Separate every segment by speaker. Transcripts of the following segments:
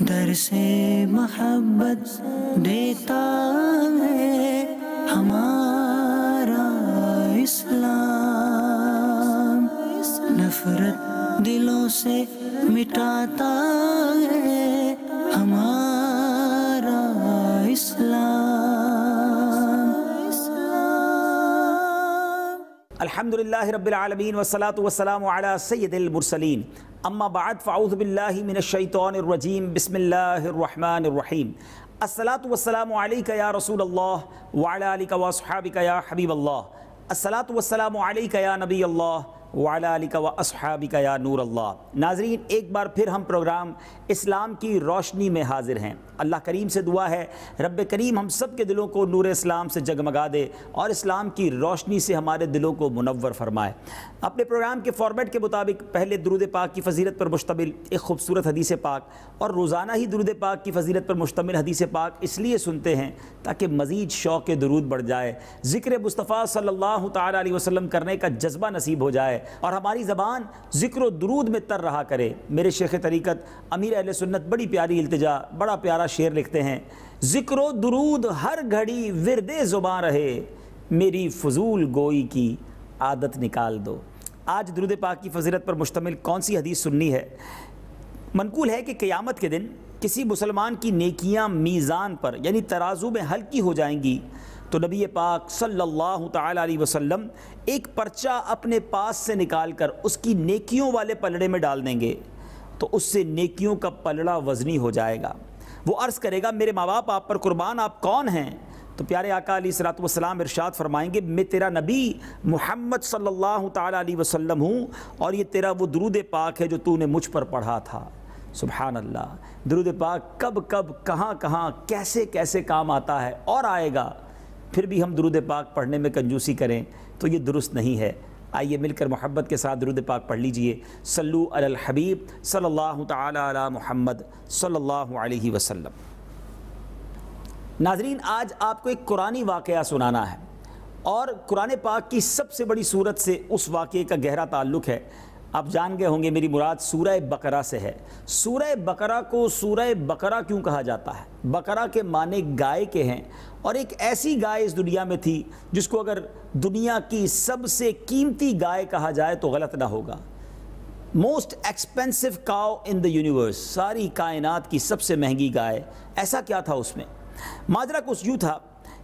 Speaker 1: در سے محبت دیتا ہے ہمارا اسلام، نفرت دلوں سے مٹاتا ہے ہمارا اسلام۔
Speaker 2: الحمدللہ رب العالمین والصلاة والسلام علی سید المرسلین، اما بعد فاعوذ باللہ من الشیطان الرجیم، بسم اللہ الرحمن الرحیم۔ الصلاة والسلام علیک یا رسول اللہ وعلی آلک واصحابک یا حبیب اللہ، الصلاة والسلام علیک یا نبی اللہ وعلی آلک واصحابک یا نور اللہ۔ ناظرین، ایک بار پھر ہم پروگرام اسلام کی روشنی میں حاضر ہیں۔ اللہ کریم سے دعا ہے رب کریم ہم سب کے دلوں کو نور اسلام سے جگمگا دے اور اسلام کی روشنی سے ہمارے دلوں کو منور فرمائے۔ اپنے پروگرام کے فارمیٹ کے مطابق پہلے درود پاک کی فضیلت پر مشتمل ایک خوبصورت حدیث پاک اور روزانہ ہی درود پاک کی فضیلت پر مشتمل حدیث پاک اس لیے سنتے ہیں تاکہ مزید شوق درود بڑھ جائے، ذکر مصطفیٰ صلی اللہ تعالیٰ علیہ وسلم کرنے کا جذبہ نصیب ہو جائے اور ہماری زبان ذکر و درود میں تر رہا کرے۔ میرے شیخ طریقت امیر اہل سنت بڑی پیاری التجا، بڑا پیارا شعر لکھتے ہیں: ذکر و درود ہر گھڑی ورد زباں رہے، میری فضول گوئی کی عادت نکال دو۔ آج درود پاک کی فضیلت پر مشتمل کون سی حدیث سننی ہے؟ منقول ہے کہ قیامت کے دن کسی مسلمان کی نیکیاں میزان پر یعنی ترازو میں ہلکی ہو جائیں گی تو نبی پاک صلی اللہ تعالیٰ علیہ وسلم ایک پرچہ اپنے پاس سے نکال کر اس کی نیکیوں والے پلڑے میں ڈال دیں گے تو اس سے نیکیوں کا پلڑا وزنی ہو جائے گا۔ وہ عرض کرے گا میرے ماں باپ آپ پر قربان، آپ کون ہیں؟ تو پیارے آقا علیہ الصلوۃ والسلام ارشاد فرمائیں گے میں تیرا نبی محمد صلی اللہ تعالیٰ علیہ وسلم ہوں اور یہ تیرا وہ درود پاک ہے جو تو نے مجھ پر پڑھا تھا۔ سبحان اللہ، درود پاک کب کب کہاں کہاں کیسے کیسے کام آتا ہے اور آئے گا، پھر بھی ہم درود پاک پڑھنے میں کنجوسی کریں تو یہ درست نہیں ہے۔ آئیے مل کر محبت کے ساتھ درود پاک پڑھ لیجئے۔ صلو علی الحبیب صلی اللہ تعالیٰ علی محمد صلی اللہ علیہ وسلم۔ ناظرین، آج آپ کو ایک قرآنی واقعہ سنانا ہے اور قرآن پاک کی سب سے بڑی صورت سے اس واقعے کا گہرا تعلق ہے۔ آپ جان گئے ہوں گے میری مراد سورہ بقرہ سے ہے۔ سورہ بقرہ کو سورہ بقرہ کیوں کہا جاتا ہے؟ بقرہ کے معنی گائے کے ہیں اور ایک ایسی گائے اس دنیا میں تھی جس کو اگر دنیا کی سب سے قیمتی گائے کہا جائے تو غلط نہ ہوگا۔ Most expensive cow in the universe, ساری کائنات کی سب سے مہنگی گائے۔ ایسا کیا تھا اس میں؟ ماجرا کچھ یوں تھا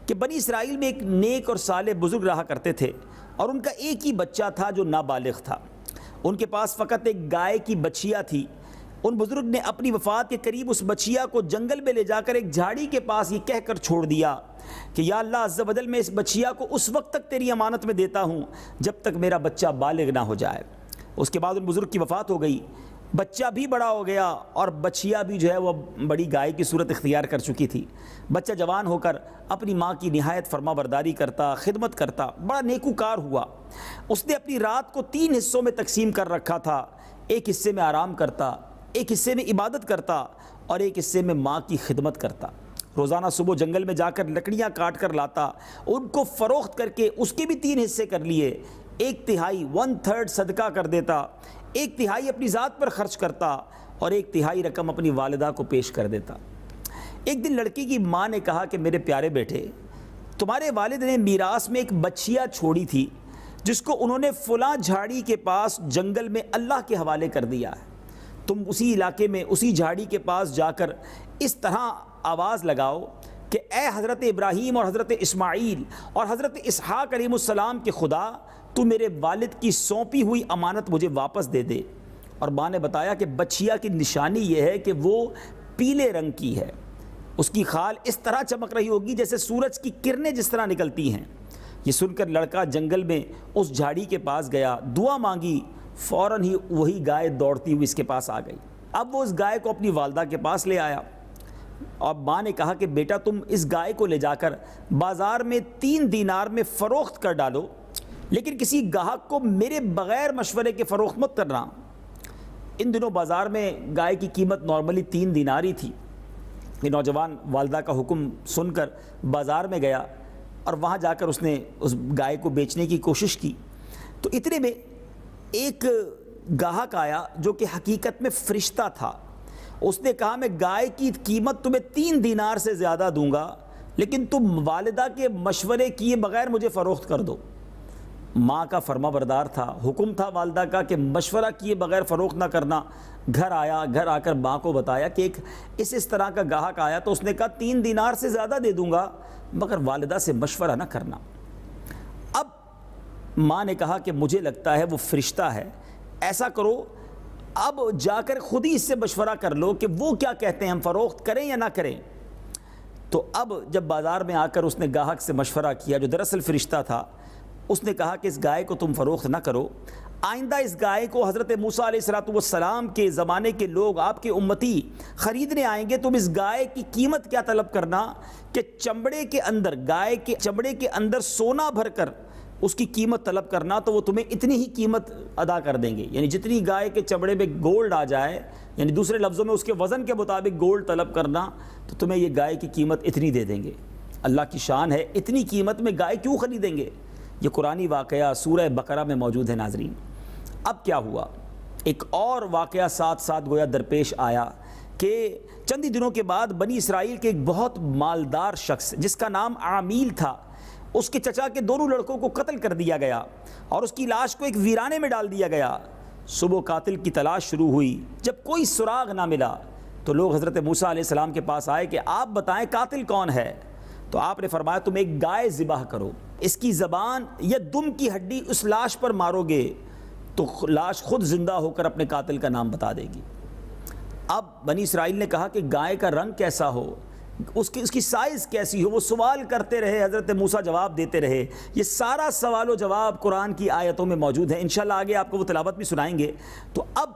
Speaker 2: کہ بنی اسرائیل میں ایک نیک اور صالح بزرگ رہا کرتے تھے اور ان کا ایک ہی بچہ تھا جو نابالغ تھا۔ ان کے پاس فقط ایک گائے کی بچیا تھی۔ ان بزرگ نے اپنی وفات کے قریب اس بچیا کو جنگل میں لے جا کر ایک جھاڑی کے پاس یہ کہہ کر چھوڑ دیا کہ یا اللہ عز و جل میں اس بچیا کو اس وقت تک تیری امانت میں دیتا ہوں جب تک میرا بچہ بالغ نہ ہو جائے۔ اس کے بعد ان بزرگ کی وفات ہو گئی، بچہ بھی بڑا ہو گیا اور بچیا بھی جو ہے وہ بڑی گائے کی صورت اختیار کر چکی تھی۔ بچہ جوان ہو کر اپنی ماں کی نہایت فرما برداری کرتا، خدمت کرتا، بڑا نیکوکار ہوا۔ اس نے اپنی رات کو 3 حصوں میں تقسیم کر رکھا تھا، ایک حصے میں آرام کرتا، ایک حصے میں عبادت کرتا اور ایک حصے میں ماں کی خدمت کرتا۔ روزانہ صبح جنگل میں جا کر لکڑیاں کاٹ کر لاتا، ان کو فروخت کر کے اس کے بھی 3 حصے کر لیے، 1/3 1/3 صدقہ کر دیتا، 1/3 اپنی ذات پر خرچ کرتا اور 1/3 رقم اپنی والدہ کو پیش کر دیتا۔ ایک دن لڑکی کی ماں نے کہا کہ میرے پیارے بیٹے، تمہارے والد نے میراث میں ایک بچیا چھوڑی تھی جس کو انہوں نے فلاں جھاڑی کے پاس جنگل میں اللہ کے حوالے کر دیا ہے۔ تم اسی علاقے میں اسی جھاڑی کے پاس جا کر اس طرح آواز لگاؤ کہ اے حضرت ابراہیم اور حضرت اسماعیل اور حضرت اسحاق علیہ السلام کے خدا، تو میرے والد کی سونپی ہوئی امانت مجھے واپس دے دے۔ اور ماں نے بتایا کہ بچیا کی نشانی یہ ہے کہ وہ پیلے رنگ کی ہے، اس کی خال اس طرح چمک رہی ہوگی جیسے سورج کی کرنیں جس طرح نکلتی ہیں۔ یہ سن کر لڑکا جنگل میں اس جھاڑی کے پاس گیا، دعا مانگی، فوراً ہی وہی گائے دوڑتی ہوئی اس کے پاس آ گئی۔ اب وہ اس گائے کو اپنی والدہ کے پاس لے آیا اور ماں نے کہا کہ بیٹا تم اس گائے کو لے جا کر بازار میں 3 دینار میں فروخت کر ڈالو، لیکن کسی گاہک کو میرے بغیر مشورے کے فروخت مت کرنا۔ ان دنوں بازار میں گائے کی قیمت نارملی 3 دینار ہی تھی۔ یہ نوجوان والدہ کا حکم سن کر بازار میں گیا اور وہاں جا کر اس نے اس گائے کو بیچنے کی کوشش کی تو اتنے میں ایک گاہک آیا جو کہ حقیقت میں فرشتہ تھا اس نے کہا میں گائے کی قیمت تمہیں 3 دینار سے زیادہ دوں گا لیکن تم والدہ کے مشورے کیے بغیر مجھے فروخت کر دو۔ ماں کا فرما بردار تھا، حکم تھا والدہ کا کہ مشورہ کیے بغیر فروخت نہ کرنا۔ گھر آیا، گھر آ کر ماں کو بتایا کہ ایک اس طرح کا گاہک آیا، تو اس نے کہا 3 دینار سے زیادہ دے دوں گا مگر والدہ سے مشورہ نہ کرنا۔ اب ماں نے کہا کہ مجھے لگتا ہے وہ فرشتہ ہے، ایسا کرو اب جا کر خود ہی اس سے مشورہ کر لو کہ وہ کیا کہتے ہیں، ہم فروخت کریں یا نہ کریں۔ تو اب جب بازار میں آ کر اس نے گاہک سے مشورہ کیا جو دراصل فرشتہ تھا، اس نے کہا کہ اس گائے کو تم فروخت نہ کرو، آئندہ اس گائے کو حضرت موسیٰ علیہ السلام کے زمانے کے لوگ آپ کے امتی خریدنے آئیں گے، تم اس گائے کی قیمت کیا طلب کرنا کہ چمڑے کے اندر، گائے کے چمڑے کے اندر سونا بھر کر اس کی قیمت طلب کرنا، تو وہ تمہیں اتنی ہی قیمت ادا کر دیں گے، یعنی جتنی گائے کے چمڑے میں گولڈ آ جائے، یعنی دوسرے لفظوں میں اس کے وزن کے مطابق گولڈ طلب کرنا، تو تمہیں یہ گائے کی قیمت اتنی دے دیں گے۔ اللہ کی شان ہے، اتنی قیمت میں گائے کیوں خریدیں گے؟ یہ قرآنی واقعہ سورہ بقرہ میں موجود ہے ناظرین۔ اب کیا ہوا؟ ایک اور واقعہ ساتھ ساتھ گویا درپیش آیا کہ چند ہی دنوں کے بعد بنی اسرائیل کے ایک بہت مالدار شخص جس کا نام عامیل تھا، اس کے چچا کے دونوں لڑکوں کو قتل کر دیا گیا اور اس کی لاش کو ایک ویرانے میں ڈال دیا گیا۔ صبح قاتل کی تلاش شروع ہوئی، جب کوئی سراغ نہ ملا تو لوگ حضرت موسیٰ علیہ السلام کے پاس آئے کہ آپ بتائیں قاتل کون ہے؟ تو آپ نے فرمایا تم ایک گائے ذبح کرو، اس کی زبان یا دم کی ہڈی اس لاش پر مارو گے تو لاش خود زندہ ہو کر اپنے قاتل کا نام بتا دے گی۔ اب بنی اسرائیل نے کہا کہ گائے کا رنگ کیسا ہو، اس کی سائز کیسی ہو، وہ سوال کرتے رہے، حضرت موسیٰ جواب دیتے رہے۔ یہ سارا سوال و جواب قرآن کی آیتوں میں موجود ہے، انشاءاللہ آگے آپ کو وہ تلاوت بھی سنائیں گے۔ تو اب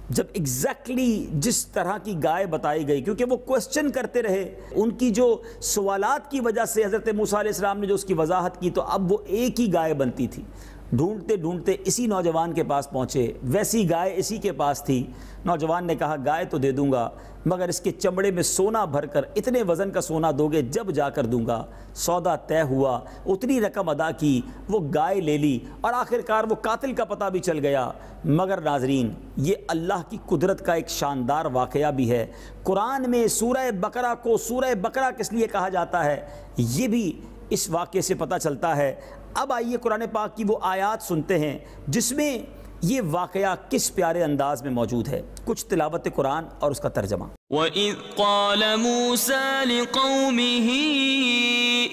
Speaker 2: جب ایگزیکٹلی جس طرح کی گائے بتائی گئی، کیونکہ وہ کوسچن کرتے رہے، ان کی جو سوالات کی وجہ سے حضرت موسیٰ علیہ السلام نے جو اس کی وضاحت کی، تو اب وہ ایک ہی گائے بنتی تھی۔ ڈھونڈتے ڈھونڈتے اسی نوجوان کے پاس پہنچے، ویسی گائے اسی کے پاس تھی۔ نوجوان نے کہا گائے تو دے دوں گا مگر اس کے چمڑے میں سونا بھر کر اتنے وزن کا سونا دو گے جب جا کر دوں گا۔ سودا طے ہوا، اتنی رقم ادا کی، وہ گائے لے لی اور آخر کار وہ قاتل کا پتہ بھی چل گیا۔ مگر ناظرین، یہ اللہ کی قدرت کا ایک شاندار واقعہ بھی ہے۔ قرآن میں سورہ بقرہ کو سورہ بقرہ کس لیے کہا جاتا ہے، یہ بھی اس واقعے سے پتہ چلتا ہے۔ اب آئیے قرآن پاک کی وہ آیات سنتے ہیں جس میں یہ واقعہ کس پیارے انداز میں موجود ہے۔ کچھ تلاوت قرآن اور اس کا ترجمہ۔
Speaker 3: وَإِذْ قَالَ مُوسَى لِقَوْمِهِ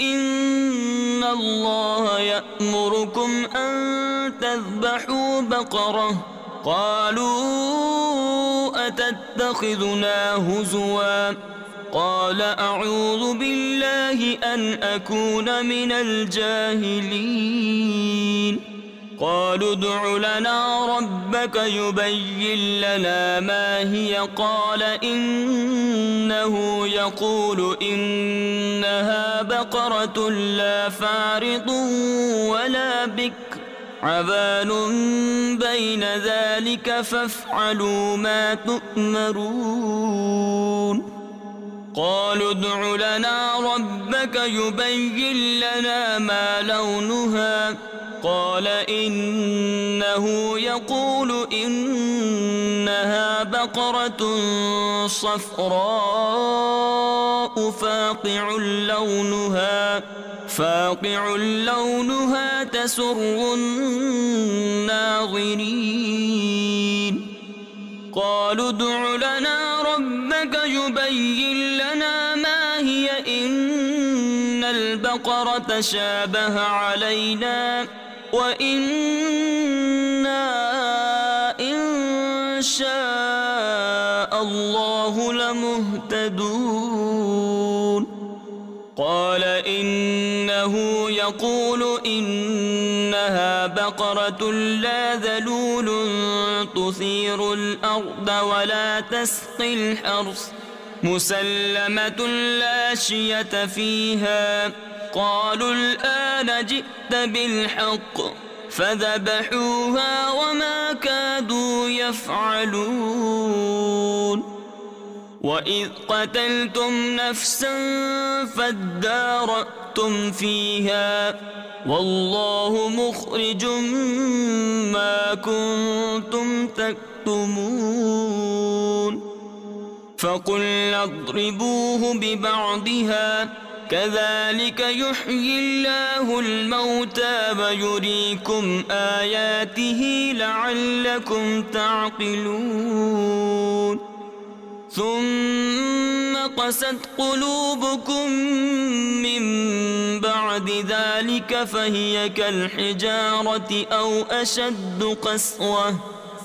Speaker 3: إِنَّ اللَّهَ يَأْمُرُكُمْ أَن تَذْبَحُوا بَقَرَةً قَالُوا أَتَتَّخِذُنَا هُزُوًا قال أعوذ بالله أن أكون من الجاهلين قالوا ادع لنا ربك يبين لنا ما هي قال إنه يقول إنها بقرة لا فارض ولا بكر عبان بين ذلك فافعلوا ما تؤمرون قالوا ادع لنا ربك يبين لنا ما لونها قال إنه يقول إنها بقرة صفراء فاقع لونها تسر الناظرين قالوا ادع لنا ربك يبين لنا ما هي إن البقرة شابه علينا وإنا إن شاء الله لمهتدون قال إنه يقول إنها بقرة لا ذلول تثير الأرض ولا تسقي الحرث مسلمة لا شية فيها قالوا الآن جئت بالحق فذبحوها وما كادوا يفعلون وَإِذْ قَتَلْتُمْ نَفْسًا فَادَّارَأْتُمْ فِيهَا وَاللَّهُ مُخْرِجٌ مَا كُنْتُمْ تَكْتُمُونَ فقلنا اضربوه ببعضها كذلك يحيي الله الموتى ويريكم آياته لعلكم تعقلون ثم قست قلوبكم من بعد ذلك فهي كالحجارة أو أشد قسوة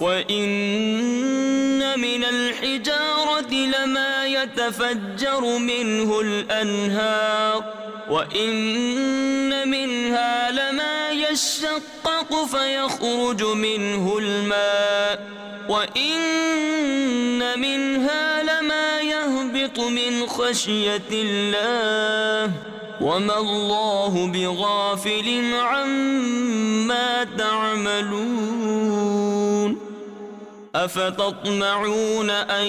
Speaker 3: وإن من الحجارة لما يتفجر منه الأنهار وإن منها لما يشقق فيخرج منه الماء وإن منها لما يهبط من خشية الله وما الله بغافل عما تعملون أفتطمعون أن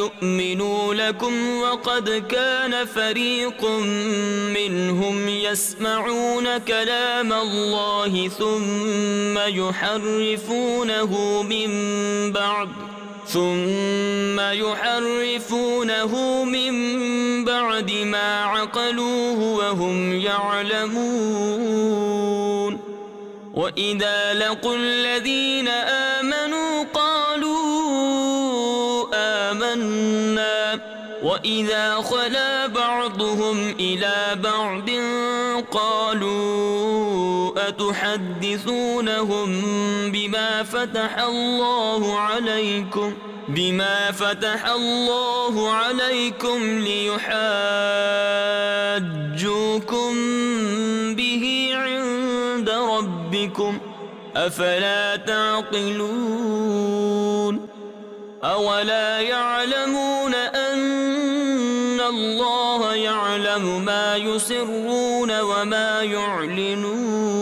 Speaker 3: يؤمنوا لكم وقد كان فريق منهم يسمعون كلام الله ثم يحرفونه من بعد ما عقلوه وهم يعلمون وإذا لقوا الذين آمنوا قالوا آمنا وإذا خلا بعضهم إلى بعض قالوا أتحدثونهم بما فتح الله عليكم ليحاجوكم به عند ربكم أفلا تعقلون أولا يعلمون أن الله يعلم ما يسرون وما يعلنون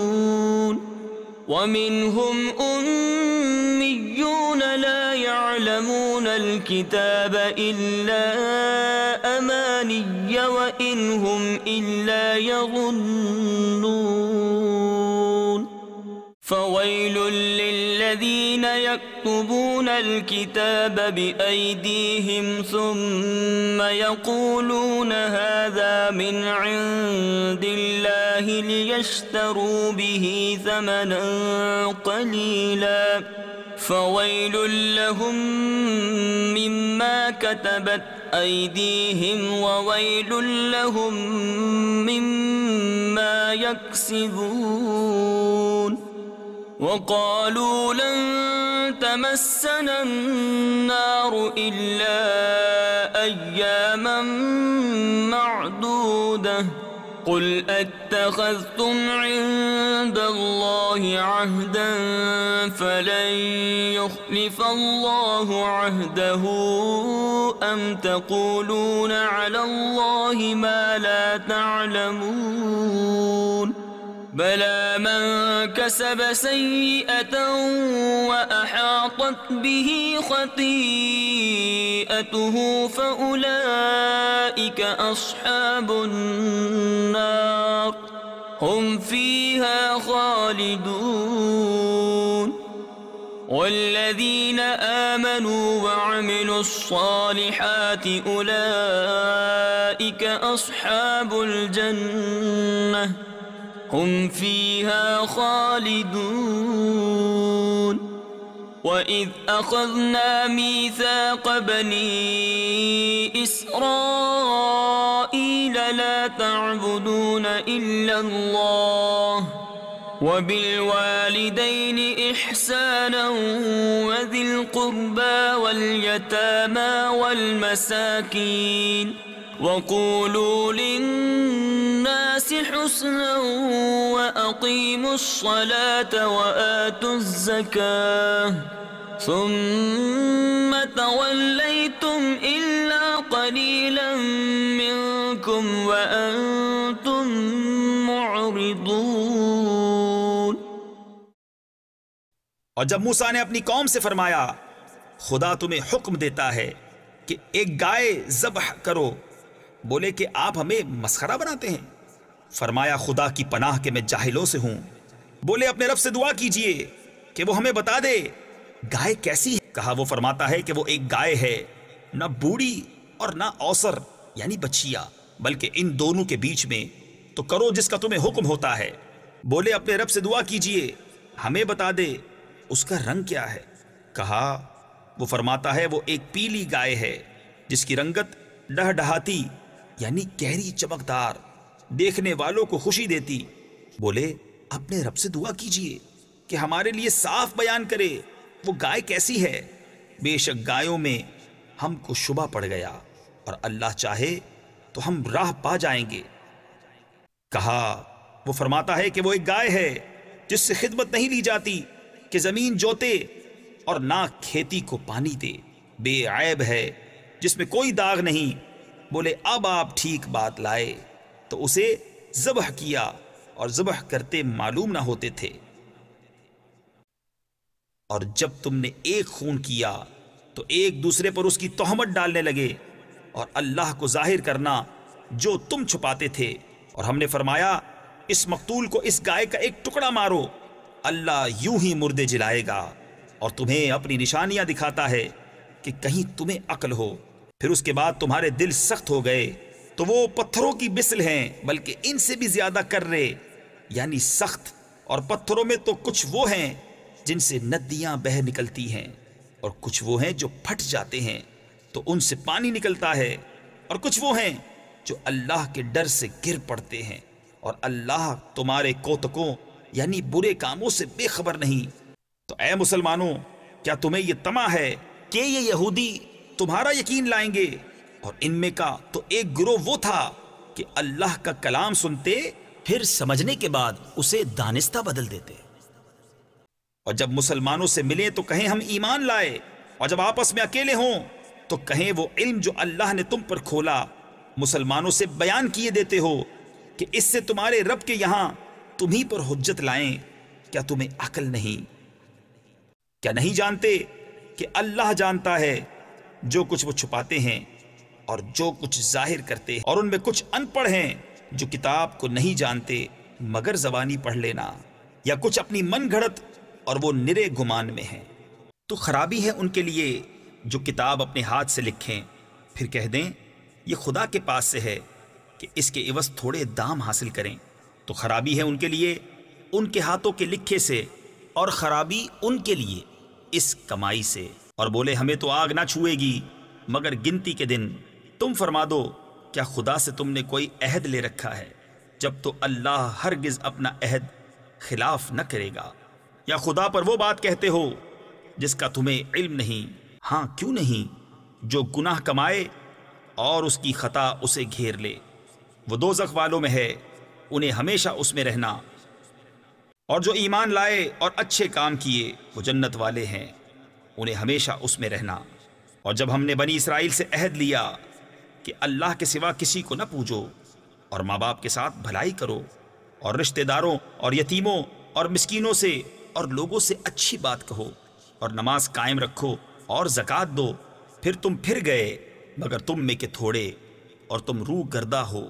Speaker 3: ومنهم أميون لا يعلمون الكتاب إلا أماني وإن هم إلا يظنون فويل للذين يكتبون الكتاب بأيديهم ثم يقولون هذا من عند الله ليشتروا به ثمنا قليلا فويل لهم مما كتبت أيديهم وويل لهم مما يكسبون وقالوا لن تمسنا النار إلا أياما معدودة قل أتخذتم عند الله عهدا فلن يخلف الله عهده أم تقولون على الله ما لا تعلمون بلى من كسب سيئة وأحاطت به خطيئته فأولئك أصحاب النار هم فيها خالدون والذين آمنوا وعملوا الصالحات أولئك أصحاب الجنة هم فيها خالدون وإذ أخذنا ميثاق بني إسرائيل لا تعبدون إلا الله وبالوالدين إحسانا وذي القربى واليتامى والمساكين وقولوا للناس حسنا وأقيموا الصلاة وآتوا الزكاة ثم توليتم إلا قليلا منكم وأنتم معرضون.
Speaker 2: اور جب موسیٰ نے اپنی قوم سے فرمایا خدا تمہیں حکم دیتا ہے کہ ایک گائے ذبح کرو، بولے کہ آپ ہمیں مسخرہ بناتے ہیں. فرمایا خدا کی پناہ کہ میں جاہلوں سے ہوں. بولے اپنے رب سے دعا کیجئے کہ وہ ہمیں بتا دے گائے کیسی ہے. کہا وہ فرماتا ہے کہ وہ ایک گائے ہے
Speaker 4: نہ بوڑھی اور نہ اوسر یعنی بچیا، بلکہ ان دونوں کے بیچ میں تو کرو جس کا تمہیں حکم ہوتا ہے۔ بولے اپنے رب سے دعا کیجئے، ہمیں بتا دے اس کا رنگ کیا ہے۔ کہا وہ فرماتا ہے وہ ایک پیلی گائے ہے جس کی رنگت ڈہڈہاتی یعنی گہری چمکدار، دیکھنے والوں کو خوشی دیتی۔ بولے اپنے رب سے دعا کیجئے کہ ہمارے لیے صاف بیان کرے وہ گائے کیسی ہے، بے شک گایوں میں ہم کو شبہ پڑ گیا، اور اللہ چاہے تو ہم راہ پا جائیں گے۔ کہا وہ فرماتا ہے کہ وہ ایک گائے ہے جس سے خدمت نہیں لی جاتی کہ زمین جوتے اور نہ کھیتی کو پانی دے، بے عیب ہے جس میں کوئی داغ نہیں۔ بولے اب آپ ٹھیک بات لائے تو اسے ذبح کیا، اور ذبح کرتے معلوم نہ ہوتے تھے۔ اور جب تم نے ایک خون کیا تو ایک دوسرے پر اس کی تہمت ڈالنے لگے، اور اللہ کو ظاہر کرنا جو تم چھپاتے تھے۔ اور ہم نے فرمایا اس مقتول کو اس گائے کا ایک ٹکڑا مارو، اللہ یوں ہی مردے جلائے گا اور تمہیں اپنی نشانیاں دکھاتا ہے کہ کہیں تمہیں عقل ہو۔ پھر اس کے بعد تمہارے دل سخت ہو گئے تو وہ پتھروں کی مثل ہیں، بلکہ ان سے بھی زیادہ کرے یعنی سخت۔ اور پتھروں میں تو کچھ وہ ہیں جن سے ندیاں بہہ نکلتی ہیں، اور کچھ وہ ہیں جو پھٹ جاتے ہیں تو ان سے پانی نکلتا ہے، اور کچھ وہ ہیں جو اللہ کے ڈر سے گر پڑتے ہیں، اور اللہ تمہارے کوتکوں یعنی برے کاموں سے بے خبر نہیں۔ تو اے مسلمانوں، کیا تمہیں یہ طمع ہے کہ یہ یہودی تمہارا یقین لائیں گے؟ اور ان میں کا تو ایک گروہ وہ تھا کہ اللہ کا کلام سنتے پھر سمجھنے کے بعد اسے دانستہ بدل دیتے، اور جب مسلمانوں سے ملیں تو کہیں ہم ایمان لائے، اور جب آپس میں اکیلے ہوں تو کہیں وہ علم جو اللہ نے تم پر کھولا مسلمانوں سے بیان کیے دیتے ہو کہ اس سے تمہارے رب کے یہاں تمہیں پر حجت لائیں۔ کیا تمہیں عقل نہیں؟ کیا نہیں جانتے کہ اللہ جانتا ہے جو کچھ وہ چھپاتے ہیں اور جو کچھ ظاہر کرتے ہیں؟ اور ان میں کچھ ان پڑھ ہیں جو کتاب کو نہیں جانتے مگر زبانی پڑھ لینا، یا کچھ اپنی من گھڑت اور وہ نرے گمان میں ہیں۔ تو خرابی ہے ان کے لیے جو کتاب اپنے ہاتھ سے لکھیں پھر کہہ دیں یہ خدا کے پاس سے ہے کہ اس کے عوض تھوڑے دام حاصل کریں۔ تو خرابی ہے ان کے لیے ان کے ہاتھوں کے لکھے سے، اور خرابی ان کے لیے اس کمائی سے۔ اور بولے ہمیں تو آگ نہ چھوئے گی مگر گنتی کے دن۔ تم فرما دو کیا خدا سے تم نے کوئی عہد لے رکھا ہے؟ جب تو اللہ ہرگز اپنا عہد خلاف نہ کرے گا۔ یا خدا پر وہ بات کہتے ہو جس کا تمہیں علم نہیں؟ ہاں کیوں نہیں، جو گناہ کمائے اور اس کی خطا اسے گھیر لے، وہ دوزخ والوں میں ہے، انہیں ہمیشہ اس میں رہنا۔ اور جو ایمان لائے اور اچھے کام کیے وہ جنت والے ہیں، انہیں ہمیشہ اس میں رہنا۔ اور جب ہم نے بنی اسرائیل سے عہد لیا کہ اللہ کے سوا کسی کو نہ پوجو، اور ماں باپ کے ساتھ بھلائی کرو، اور رشتہ داروں اور یتیموں اور مسکینوں سے اور لوگوں سے اچھی بات کہو، اور نماز قائم رکھو اور زکوٰۃ دو، پھر تم پھر گئے مگر تم میں کے تھوڑے، اور تم روح گردہ ہو۔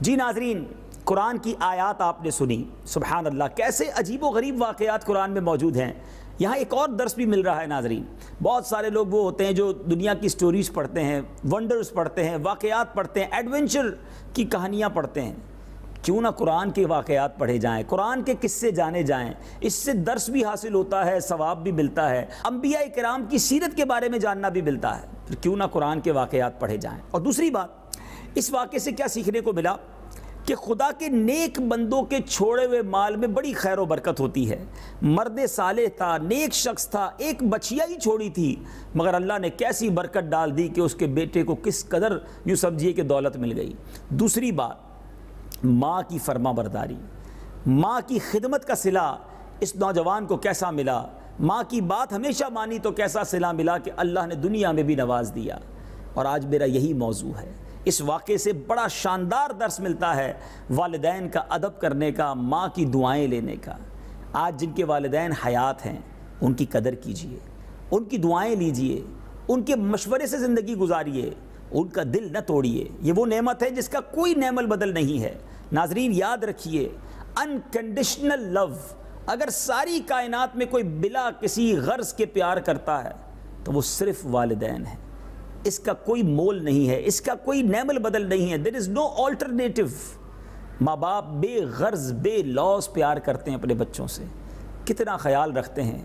Speaker 2: جی ناظرین، قرآن کی آیات آپ نے سنی، سبحان اللہ کیسے عجیب و غریب واقعات قرآن میں موجود ہیں۔ یہاں ایک اور درس بھی مل رہا ہے ناظرین، بہت سارے لوگ وہ ہوتے ہیں جو دنیا کی سٹوریز پڑھتے ہیں، ونڈرز پڑھتے ہیں، واقعات پڑھتے ہیں، ایڈونچر کی کہانیاں پڑھتے ہیں۔ کیوں نہ قرآن کے واقعات پڑھے جائیں، قرآن کے قصے جانے جائیں، اس سے درس بھی حاصل ہوتا ہے، ثواب بھی ملتا ہے، انبیاء کرام کی سیرت کے بارے میں جاننا بھی ملتا ہے۔ پھر کیوں نہ قرآن کے واقعات پڑھے جائیں۔ اور دوسری بات، اس واقعے سے کیا سیکھنے کو ملا کہ خدا کے نیک بندوں کے چھوڑے ہوئے مال میں بڑی خیر و برکت ہوتی ہے۔ مرد صالح تھا، نیک شخص تھا، ایک بچیا ہی چھوڑی تھی، مگر اللہ نے کیسی برکت ڈال دی کہ اس کے بیٹے کو کس قدر یوں سمجھیے کہ دولت مل گئی۔ دوسری بات، ماں کی فرما برداری، ماں کی خدمت کا صلہ اس نوجوان کو کیسا ملا، ماں کی بات ہمیشہ مانی تو کیسا صلہ ملا کہ اللہ نے دنیا میں بھی نواز دیا۔ اور آج میرا یہی موضوع ہے۔ اس واقعے سے بڑا شاندار درس ملتا ہے والدین کا ادب کرنے کا، ماں کی دعائیں لینے کا۔ آج جن کے والدین حیات ہیں ان کی قدر کیجئے، ان کی دعائیں لیجئے، ان کے مشورے سے زندگی گزاریے، ان کا دل نہ توڑیے۔ یہ وہ نعمت ہے جس کا کوئی نعم البدل نہیں ہے۔ ناظرین یاد رکھیے، انکنڈیشنل لو، اگر ساری کائنات میں کوئی بلا کسی غرض کے پیار کرتا ہے تو وہ صرف والدین ہیں۔ اس کا کوئی مول نہیں ہے، اس کا کوئی نعم البدل نہیں ہے. دیر از نو آلٹرنیٹو. ماں باپ بے غرض بے لوث پیار کرتے ہیں اپنے بچوں سے، کتنا خیال رکھتے ہیں.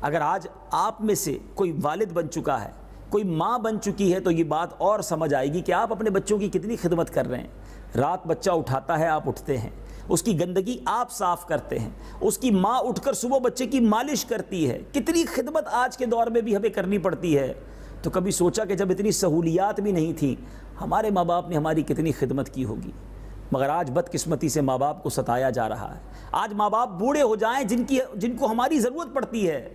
Speaker 2: اگر آج آپ میں سے کوئی والد بن چکا ہے، کوئی ماں بن چکی ہے، تو یہ بات اور سمجھ آئے گی کہ آپ اپنے بچوں کی کتنی خدمت کر رہے ہیں. رات بچہ اٹھاتا ہے، آپ اٹھتے ہیں، اس کی گندگی آپ صاف کرتے ہیں، اس کی ماں اٹھ کر صبح بچے کی مالش کرتی ہے. کتنی خدمت آج کے دور میں بھی ہمیں کرنی پڑتی ہے. تو کبھی سوچا کہ جب اتنی سہولیات بھی نہیں تھیں، ہمارے ماں باپ نے ہماری کتنی خدمت کی ہوگی. مگر آج بدقسمتی سے ماں باپ کو ستایا جا رہا ہے. آج ماں باپ بوڑھے ہو جائیں جن کو ہماری ضرورت پڑتی ہے،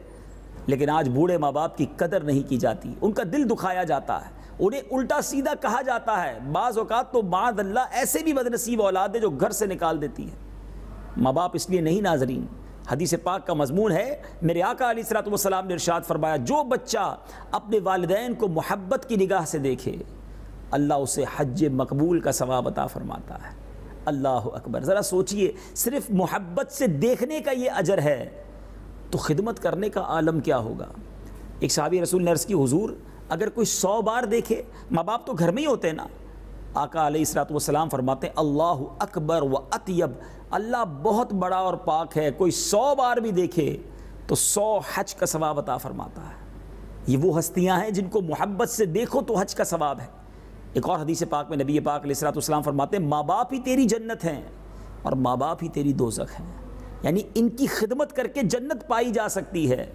Speaker 2: لیکن آج بوڑھے ماں باپ کی قدر نہیں کی جاتی، ان کا دل دکھایا جاتا ہے، انہیں الٹا سیدھا کہا جاتا ہے. بعض اوقات تو معاذ اللہ ایسے بھی بدنصیب اولاد ہے جو گھر سے نکال دیتی ہے. ماں باپ اس لیے نہیں ناظرین، حدیث پاک کا مضمون ہے، میرے آقا علیہ الصلوۃ والسلام نے ارشاد فرمایا، جو بچہ اپنے والدین کو محبت کی نگاہ سے دیکھے، اللہ اسے حج مقبول کا ثواب عطا فرماتا ہے. اللہ اکبر. ذرا سوچئے، صرف محبت سے دیکھنے کا یہ اجر ہے تو خدمت کرنے کا عالم کیا ہوگا. ایک صحابی رسول نے عرض کی، حضور اگر کوئی 100 بار دیکھے، ماں باپ تو گھر میں ہی ہوتے ہیں نا. آقا علیہ الصلوۃ والسلام فرماتے ہیں، اللہ اکبر و اطیب، اللہ بہت بڑا اور پاک ہے، کوئی 100 بار بھی دیکھے تو 100 حج کا ثواب عطا فرماتا ہے. یہ وہ ہستیاں ہیں جن کو محبت سے دیکھو تو حج کا ثواب ہے. ایک اور حدیث پاک میں نبی پاک علیہ الصلوۃ والسلام فرماتے ہیں، ماں باپ ہی تیری جنت ہیں اور ماں باپ ہی تیری دوزخ ہیں. یعنی ان کی خدمت کر کے جنت پائی جا سکتی ہے،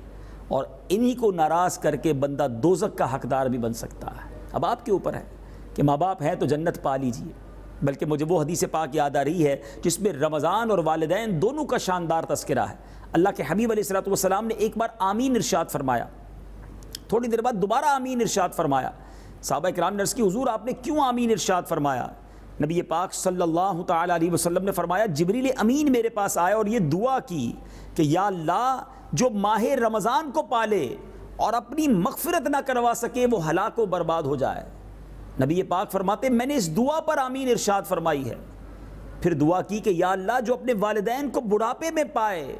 Speaker 2: اور انہی کو ناراض کر کے بندہ دوزخ کا حقدار بھی بن سکتا ہے. اب آپ کے اوپر ہے کہ ماں باپ ہیں تو جنت پا لیجئے. بلکہ مجھے وہ حدیث پاک یاد آ رہی ہے جس میں رمضان اور والدین دونوں کا شاندار تذکرہ ہے. اللہ کے حبیب علیہ الصلوۃ والسلام نے ایک بار آمین ارشاد فرمایا، تھوڑی دیر بعد دوبارہ آمین ارشاد فرمایا. صحابہ کرام نے عرض کی، حضور آپ نے کیوں آمین ارشاد فرمایا؟ نبی پاک صلی اللہ تعالی علیہ وسلم نے فرمایا، جبریل امین میرے پاس آیا اور یہ دعا کی کہ یا اللہ، جو ماہ رمضان کو پالے اور اپنی مغفرت نہ کروا سکے وہ ہلاک و برباد ہو جائے. نبی پاک فرماتے میں نے اس دعا پر آمین ارشاد فرمائی ہے. پھر دعا کی کہ یا اللہ، جو اپنے والدین کو بڑھاپے میں پائے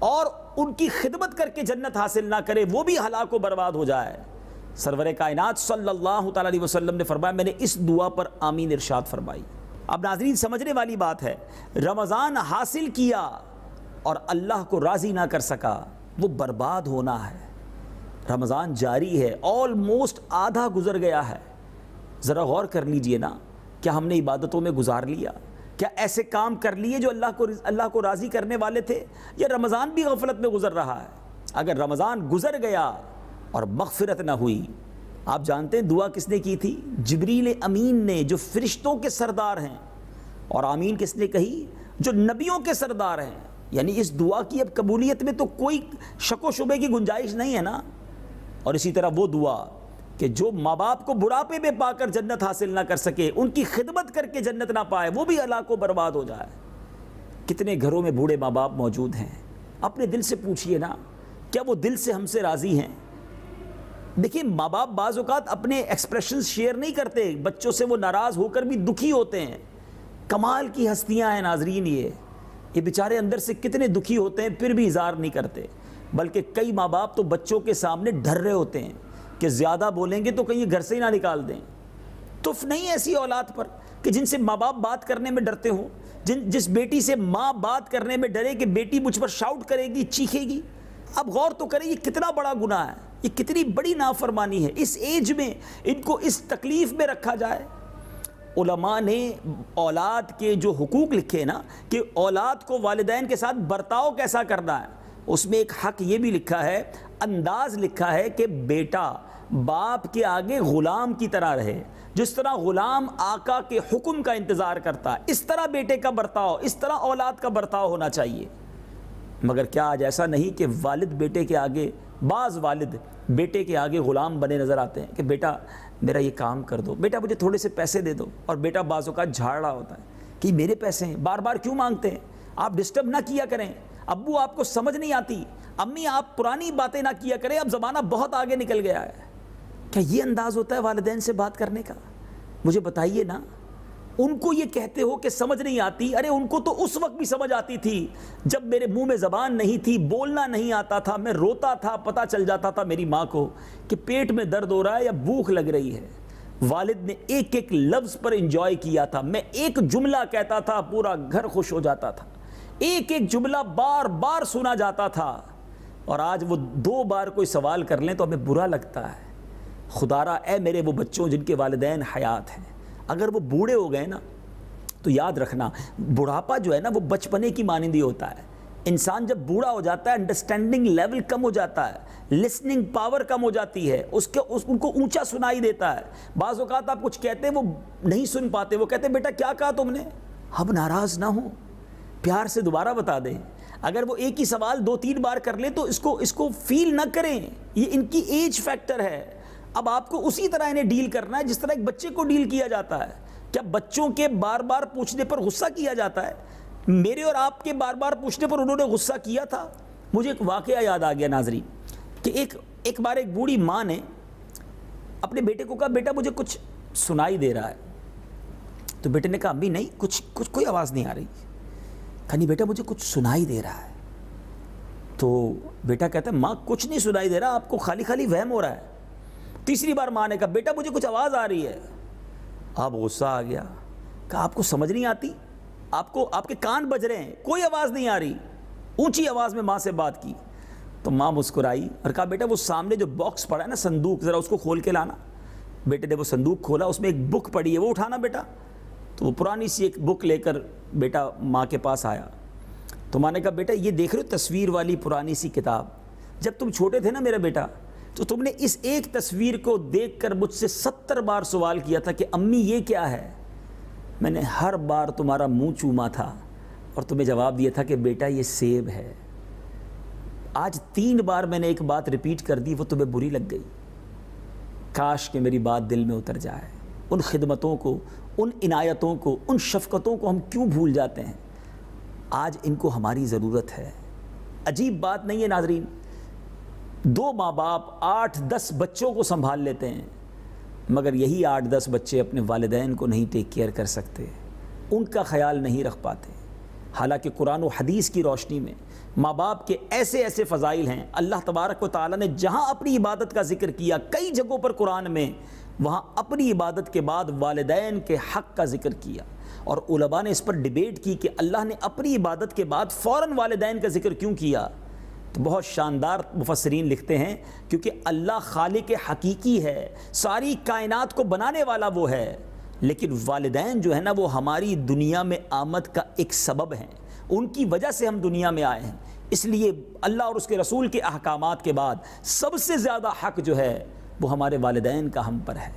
Speaker 2: اور ان کی خدمت کر کے جنت حاصل نہ کرے وہ بھی ہلاک و برباد ہو جائے. سرور کائنات صلی اللہ تعالی علیہ وسلم نے فرمایا، میں نے اس دعا پر آمین ارشاد فرمائی. اب ناظرین سمجھنے والی بات ہے، رمضان حاصل کیا اور اللہ کو راضی نہ کر سکا وہ برباد ہونا ہے. رمضان جاری ہے، آلموسٹ آدھا گزر گیا ہے. ذرا غور کر لیجئے نا، کیا ہم نے عبادتوں میں گزار لیا؟ کیا ایسے کام کر لیے جو اللہ کو راضی کرنے والے تھے؟ یا رمضان بھی غفلت میں گزر رہا ہے؟ اگر رمضان گزر گیا اور مغفرت نہ ہوئی، آپ جانتے ہیں دعا کس نے کی تھی؟ جبریل امین نے، جو فرشتوں کے سردار ہیں. اور آمین کس نے کہی؟ جو نبیوں کے سردار ہیں. یعنی اس دعا کی اب قبولیت میں تو کوئی شک و شبے کی گنجائش نہیں ہے نا. اور اسی طرح وہ دعا کہ جو ماں باپ کو بڑھاپے میں پا کر جنت حاصل نہ کر سکے، ان کی خدمت کر کے جنت نہ پائے، وہ بھی ہلاک و برباد ہو جائے. کتنے گھروں میں بوڑھے ماں باپ موجود ہیں؟ اپنے دل سے پوچھئے نا، کیا وہ دل سے ہم سے راضی ہیں؟ دیکھیں، ماں باپ بعض اوقات اپنے ایکسپریشنز شیئر نہیں کرتے، بچوں سے وہ ناراض ہو کر بھی دکھی ہوتے ہیں. کمال کی ہستیاں ہیں ناظرین. یہ بیچارے اندر سے کتنے دکھی ہوتے ہیں، پھر بھی اظہار نہیں کرتے. بلکہ کئی ماں باپ تو بچوں کے سامنے ڈر رہے ہوتے ہیں کہ زیادہ بولیں گے تو کہیں گھر سے ہی نہ نکال دیں. تف نہیں ایسی اولاد پر کہ جن سے ماں باپ بات کرنے میں ڈرتے ہوں. جس بیٹی سے ماں بات کرنے میں ڈرے کہ بیٹی مجھ پر شاؤٹ کرے گی، چیخے گی. اب غور تو کریں، یہ کتنا بڑا گناہ ہے، یہ کتنی بڑی نافرمانی ہے. اس ایج میں ان کو اس تکلیف میں رکھا جائے. علماء نے اولاد کے جو حقوق لکھے نا کہ اولاد کو والدین کے ساتھ برتاؤ کیسا کرنا ہے، اس میں ایک حق یہ بھی لکھا ہے، انداز لکھا ہے کہ بیٹا باپ کے آگے غلام کی طرح رہے. جس طرح غلام آقا کے حکم کا انتظار کرتا ہے، اس طرح بیٹے کا برتاؤ، اس طرح اولاد کا برتاؤ ہونا چاہیے. مگر کیا آج ایسا نہیں کہ والد بیٹے کے آگے، بعض والد بیٹے کے آگے غلام بنے نظر آتے ہیں کہ بیٹا میرا یہ کام کر دو، بیٹا مجھے تھوڑے سے پیسے دے دو. اور بیٹا بعض اوقات جھاڑ رہا ہوتا ہے کہ میرے پیسے ہیں، بار بار کیوں مانگتے ہیں؟ آپ ڈسٹرب نہ کیا کریں. ابو آپ کو سمجھ نہیں آتی، امی آپ پرانی باتیں نہ کیا کریں، اب زمانہ بہت آگے نکل گیا ہے. کیا یہ انداز ہوتا ہے والدین سے بات کرنے کا؟ مجھے بتائیے نا. ان کو یہ کہتے ہو کہ سمجھ نہیں آتی، ارے ان کو تو اس وقت بھی سمجھ آتی تھی جب میرے منہ میں زبان نہیں تھی، بولنا نہیں آتا تھا، میں روتا تھا، پتہ چل جاتا تھا میری ماں کو کہ پیٹ میں درد ہو رہا ہے یا بھوک لگ رہی ہے۔ والد نے ایک ایک لفظ پر انجوائے کیا تھا، میں ایک جملہ کہتا تھا پورا گھر خوش ہو جاتا تھا، ایک ایک جملہ بار بار سنا جاتا تھا، اور آج وہ 2 بار کوئی سوال کر لیں تو ہمیں برا لگتا ہے۔ خدارا اے میرے وہ بچوں جن کے والدین حیات ہیں، اگر وہ بوڑھے ہو گئے نا تو یاد رکھنا بڑھاپا جو ہے نا وہ بچپنے کی مانندی ہوتا ہے۔ انسان جب بوڑھا ہو جاتا ہے انڈرسٹینڈنگ لیول کم ہو جاتا ہے، لسننگ پاور کم ہو جاتی ہے، ان کو اونچا سنائی دیتا ہے۔ بعض اوقات آپ کچھ کہتے ہیں وہ نہیں سن پاتے، وہ کہتے ہیں بیٹا کیا کہا تم نے؟ اب ناراض نہ ہوں، پیار سے دوبارہ بتا دیں۔ اگر وہ ایک ہی سوال 2-3 بار کر لیں تو اس کو فیل نہ کریں، یہ ان کی ایج فیکٹر ہے۔ اب آپ کو اسی طرح انہیں ڈیل کرنا ہے جس طرح ایک بچے کو ڈیل کیا جاتا ہے۔ کیا بچوں کے بار بار پوچھنے پر غصہ کیا جاتا ہے؟ میرے اور آپ کے بار بار پوچھنے پر انہوں نے غصہ کیا تھا؟ مجھے ایک واقعہ یاد آ گیا ناظرین کہ ایک بار ایک بوڑھی ماں نے اپنے بیٹے کو کہا بیٹا مجھے کچھ سنائی دے رہا ہے۔ تو بیٹے نے کہا امی نہیں، کچھ کوئی آواز نہیں آ رہی۔ کہا نہیں بیٹا مجھے کچھ سنائی دے رہا ہے۔ تو بیٹا کہتا ہے ماں کچھ نہیں سنائی دے رہا، آپ کو خالی وہم ہو رہا ہے۔ تیسری بار ماں نے کہا بیٹا مجھے کچھ آواز آ رہی ہے۔ اب غصہ آ گیا، کہا آپ کو سمجھ نہیں آتی؟ آپ کے کان بج رہے ہیں، کوئی آواز نہیں آ رہی۔ اونچی آواز میں ماں سے بات کی تو ماں مسکرائی اور کہا بیٹا وہ سامنے جو باکس پڑا ہے نا صندوق، ذرا اس کو کھول کے لانا۔ بیٹے نے وہ صندوق کھولا، اس میں ایک بک پڑی ہے، وہ اٹھانا بیٹا۔ تو وہ پرانی سی ایک بک لے کر بیٹا ماں کے پاس آیا۔ تو ماں نے کہا بیٹا یہ دیکھ رہے ہو تصویر والی پرانی سی کتاب، جب تم چھوٹے تھے نا میرا بیٹا تو تم نے اس ایک تصویر کو دیکھ کر مجھ سے 70 بار سوال کیا تھا کہ امی یہ کیا ہے؟ میں نے ہر بار تمہارا منہ چوما تھا اور تمہیں جواب دیا تھا کہ بیٹا یہ سیب ہے۔ آج 3 بار میں نے ایک بات ریپیٹ کر دی، وہ تمہیں بری لگ گئی۔ کاش کہ میری بات دل میں اتر جائے۔ ان خدمتوں کو، ان عنایتوں کو، ان شفقتوں کو ہم کیوں بھول جاتے ہیں؟ آج ان کو ہماری ضرورت ہے۔ عجیب بات نہیں ہے ناظرین، 2 ماں باپ 8-10 بچوں کو سنبھال لیتے ہیں، مگر یہی 8-10 بچے اپنے والدین کو نہیں ٹیک کیئر کر سکتے، ان کا خیال نہیں رکھ پاتے۔ حالانکہ قرآن و حدیث کی روشنی میں ماں باپ کے ایسے فضائل ہیں۔ اللہ تبارک و تعالیٰ نے جہاں اپنی عبادت کا ذکر کیا کئی جگہوں پر قرآن میں، وہاں اپنی عبادت کے بعد والدین کے حق کا ذکر کیا، اور علماء نے اس پر ڈیبیٹ کی کہ اللہ نے اپنی عبادت کے بعد فوراً والدین کا ذکر کیوں کیا؟ تو بہت شاندار مفسرین لکھتے ہیں کیونکہ اللہ خالق حقیقی ہے، ساری کائنات کو بنانے والا وہ ہے، لیکن والدین جو ہے نا وہ ہماری دنیا میں آمد کا ایک سبب ہیں، ان کی وجہ سے ہم دنیا میں آئے ہیں۔ اس لیے اللہ اور اس کے رسول کے احکامات کے بعد سب سے زیادہ حق جو ہے وہ ہمارے والدین کا ہم پر ہے۔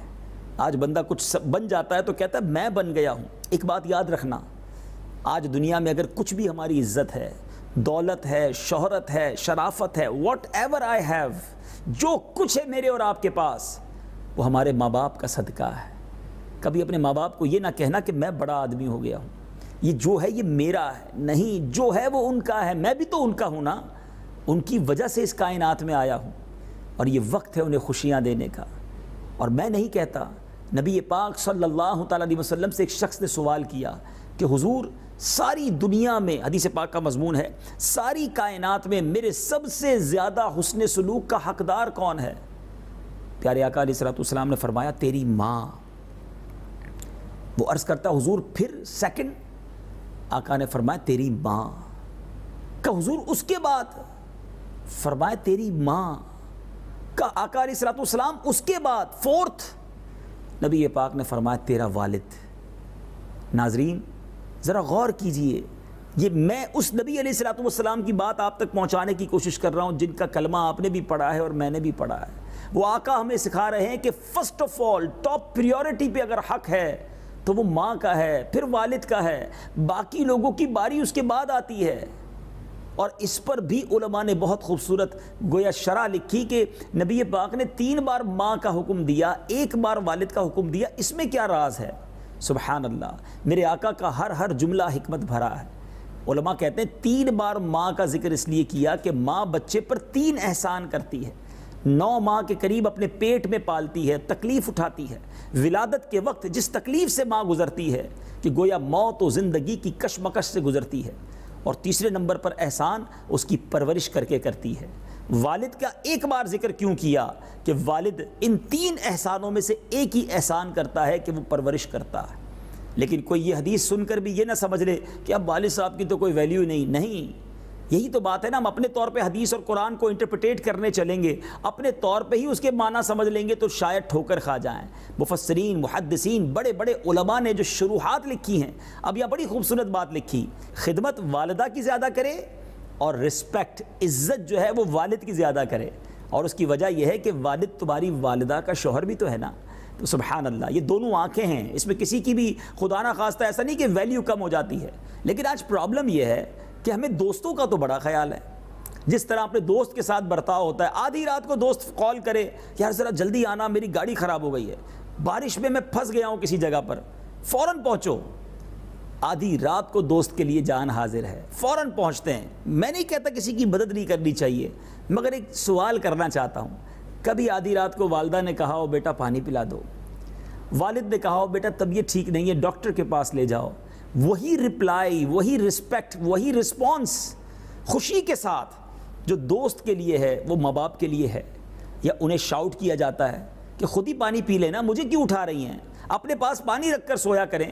Speaker 2: آج بندہ کچھ بن جاتا ہے تو کہتا ہے میں بن گیا ہوں۔ ایک بات یاد رکھنا، آج دنیا میں اگر کچھ بھی ہماری عزت ہے، دولت ہے، شہرت ہے، شرافت ہے، واٹ ایور آئی ہیو، جو کچھ ہے میرے اور آپ کے پاس، وہ ہمارے ماں باپ کا صدقہ ہے۔ کبھی اپنے ماں باپ کو یہ نہ کہنا کہ میں بڑا آدمی ہو گیا ہوں، یہ جو ہے یہ میرا ہے، نہیں، جو ہے وہ ان کا ہے، میں بھی تو ان کا ہوں نا، ان کی وجہ سے اس کائنات میں آیا ہوں، اور یہ وقت ہے انہیں خوشیاں دینے کا۔ اور میں نہیں کہتا، نبی پاک صلی اللہ تعالیٰ علیہ وسلم سے ایک شخص نے سوال کیا کہ حضور ساری دنیا میں، حدیث پاک کا مضمون ہے، ساری کائنات میں میرے سب سے زیادہ حسن سلوک کا حقدار کون ہے؟ پیارے آقا علیہ السلام نے فرمایا تیری ماں۔ وہ عرض کرتا حضور پھر سیکنڈ؟ آقا نے فرمایا تیری ماں۔ کہ حضور اس کے بعد؟ فرمایا تیری ماں۔ کہ آقا علیہ السلام اس کے بعد فورتھ؟ نبی پاک نے فرمایا تیرا والد۔ ناظرین ذرا غور کیجئے، یہ میں اس نبی علیہ السلام کی بات آپ تک پہنچانے کی کوشش کر رہا ہوں جن کا کلمہ آپ نے بھی پڑھا ہے اور میں نے بھی پڑھا ہے۔ وہ آقا ہمیں سکھا رہے ہیں کہ first of all top priority پہ اگر حق ہے تو وہ ماں کا ہے، پھر والد کا ہے، باقی لوگوں کی باری اس کے بعد آتی ہے۔ اور اس پر بھی علماء نے بہت خوبصورت گویا شرح لکھی کہ نبی پاک نے 3 بار ماں کا حکم دیا، 1 بار والد کا حکم دیا، اس میں کیا راز ہے؟ سبحان اللہ، میرے آقا کا ہر جملہ حکمت بھرا ہے۔ علماء کہتے ہیں 3 بار ماں کا ذکر اس لیے کیا کہ ماں بچے پر 3 احسان کرتی ہے، 9 ماہ کے قریب اپنے پیٹ میں پالتی ہے، تکلیف اٹھاتی ہے، ولادت کے وقت جس تکلیف سے ماں گزرتی ہے کہ گویا موت و زندگی کی کشمکش سے گزرتی ہے. اور تیسرے نمبر پر احسان اس کی پرورش کر کے کرتی ہے. والد کا ایک بار ذکر کیوں کیا کہ والد ان 3 احسانوں میں سے ایک ہی احسان کرتا ہے کہ وہ پرورش کرتا ہے. لیکن کوئی یہ حدیث سن کر بھی یہ نہ سمجھ لے کہ اب والد صاحب کی تو کوئی ویلیو نہیں. یہی تو بات ہے نا, ہم اپنے طور پہ حدیث اور قرآن کو انٹرپریٹ کرنے چلیں گے, اپنے طور پہ ہی اس کے معنی سمجھ لیں گے تو شاید ٹھوکر کھا جائیں. مفسرین, محدثین, بڑے بڑے علماء نے جو شروحات لکھی ہیں, اب یہ بڑی خوبصورت بات لکھی, خدمت والدہ کی زیادہ کرے اور رسپیکٹ, عزت جو ہے وہ والد کی زیادہ کرے. اور اس کی وجہ یہ ہے کہ والد تمہاری والدہ کا شوہر بھی تو ہے نا. تو سبحان اللہ, یہ دونوں آنکھیں ہیں, اس میں کسی کی بھی خدا نہ خواستہ ایسا نہیں کہ ویلیو کم ہو جاتی ہے. لیکن آج پرابلم یہ ہے کہ ہمیں دوستوں کا تو بڑا خیال ہے. جس طرح اپنے دوست کے ساتھ برتاؤ ہوتا ہے, آدھی رات کو دوست کال کرے, یار ذرا جلدی آنا, میری گاڑی خراب ہو گئی ہے, بارش میں پھنس گیا ہوں کسی جگہ پر, فوراً پہنچو. آدھی رات کو دوست کے لیے جان حاضر ہے, فوراً پہنچتے ہیں. میں نہیں کہتا کسی کی مدد نہیں کرنی چاہیے, مگر ایک سوال کرنا چاہتا ہوں. کبھی آدھی رات کو والدہ نے کہا ہو بیٹا پانی پلا دو, والد نے کہا ہو بیٹا طبیعت ٹھیک نہیں ہے ڈاکٹر کے پاس لے جاؤ, وہی رپلائی, وہی رسپیکٹ, وہی رسپانس خوشی کے ساتھ جو دوست کے لیے ہے وہ ماں باپ کے لیے ہے. یا انہیں شاؤٹ کیا جاتا ہے کہ خود ہی پانی پی لینا, مجھے کیوں اٹھا رہی ہیں, اپنے پاس پانی رکھ کر سویا کریں.